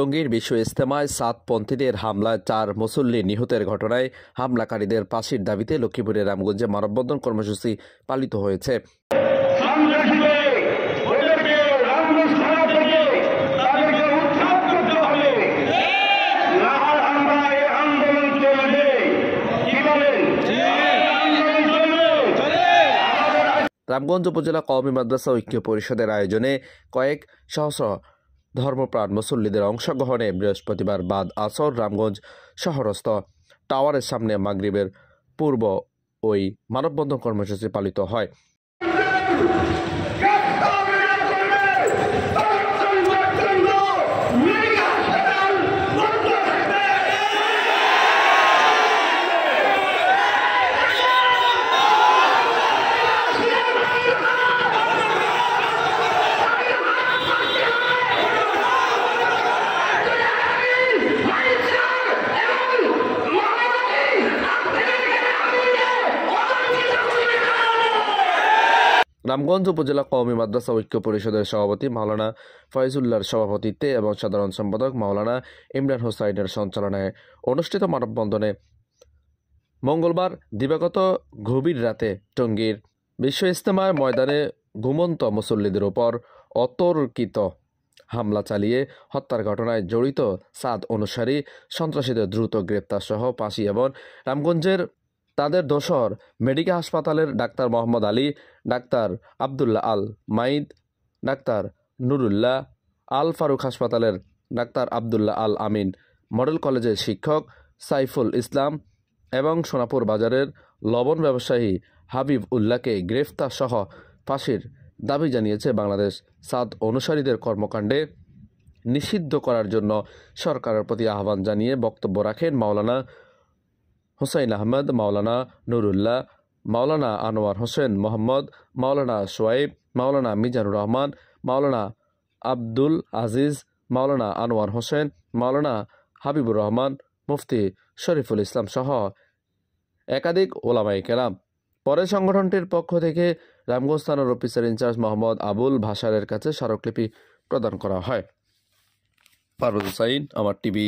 টঙ্গীর বিশ্ব ইজতেমায় সাতপন্থীদের হামলায় 4 মুসল্লি নিহতের ঘটনায় হামলাকারীদের ফাঁসির দাবিতে লক্ষ্মীপুরের রামগঞ্জে মানববন্ধন কর্মসূচি পালিত হয়েছে। রামগঞ্জ উপজেলা কওমি মাদ্রাসা ঐক্য পরিষদের আয়োজনে কয়েক সহস্র ধর্মপ্রাণ মুসল্লিদের অংশগ্রহণে বৃহস্পতিবার বাদ আসর রামগঞ্জ শহরস্থ টাওয়ারের সামনে মাগরিবের পূর্ব ওই মানববন্ধন কর্মসূচি পালিত হয়। রামগঞ্জ উপজেলা কওমি মাদ্রাসা ঐক্য পরিষদের সভাপতি মাওলানা ফয়জুল্লাহর সভাপতিত্বে এবং সাধারণ সম্পাদক মাওলানা ইমরান হোসাইনের সঞ্চালনায় অনুষ্ঠিত মানববন্ধনে মঙ্গলবার দিবাগত গভীর রাতে টঙ্গীর বিশ্ব ইজতেমার ময়দানে ঘুমন্ত মুসল্লিদের উপর অতর্কিত হামলা চালিয়ে হত্যার ঘটনায় জড়িত 7 অনুসারী সন্ত্রাসীদের দ্রুত গ্রেপ্তার সহ ফাঁসি এবং রামগঞ্জের তাদের দোসর মেডিকেল হাসপাতালের ডাক্তার মোহাম্মদ আলী, ডাক্তার আবদুল্লাহ আল মাইদ, ডাক্তার নুরুল্লাহ, আল ফারুক হাসপাতালের ডাক্তার আবদুল্লাহ আল আমিন, মডেল কলেজের শিক্ষক সাইফুল ইসলাম এবং সোনাপুর বাজারের লবণ ব্যবসায়ী হাবিব উল্লাহকে গ্রেফতার সহ ফাঁসির দাবি জানিয়েছে বাংলাদেশ। 7 অনুসারীদের কর্মকাণ্ডে নিষিদ্ধ করার জন্য সরকারের প্রতি আহ্বান জানিয়ে বক্তব্য রাখেন মাওলানা হুসাইন আহমদ, মাওলানা নুরুল্লাহ, মাওলানা আনোয়ার হোসেন মোহাম্মদ, মাওলানা সোয়াইব, মাওলানা মিজানুর রহমান, মাওলানা আব্দুল আজিজ, মাওলানা আনোয়ার হোসেন, মাওলানা হাবিবুর রহমান, মুফতি শরীফুল ইসলাম সহ একাধিক ওলামায়ে কেরাম। পরে সংগঠনটির পক্ষ থেকে রামগঞ্জ থানার অফিসার ইনচার্জ মোহাম্মদ আবুল ভাসারের কাছে স্মারকলিপি প্রদান করা হয়। পারভেজ হুসাইন, আমার টিভি।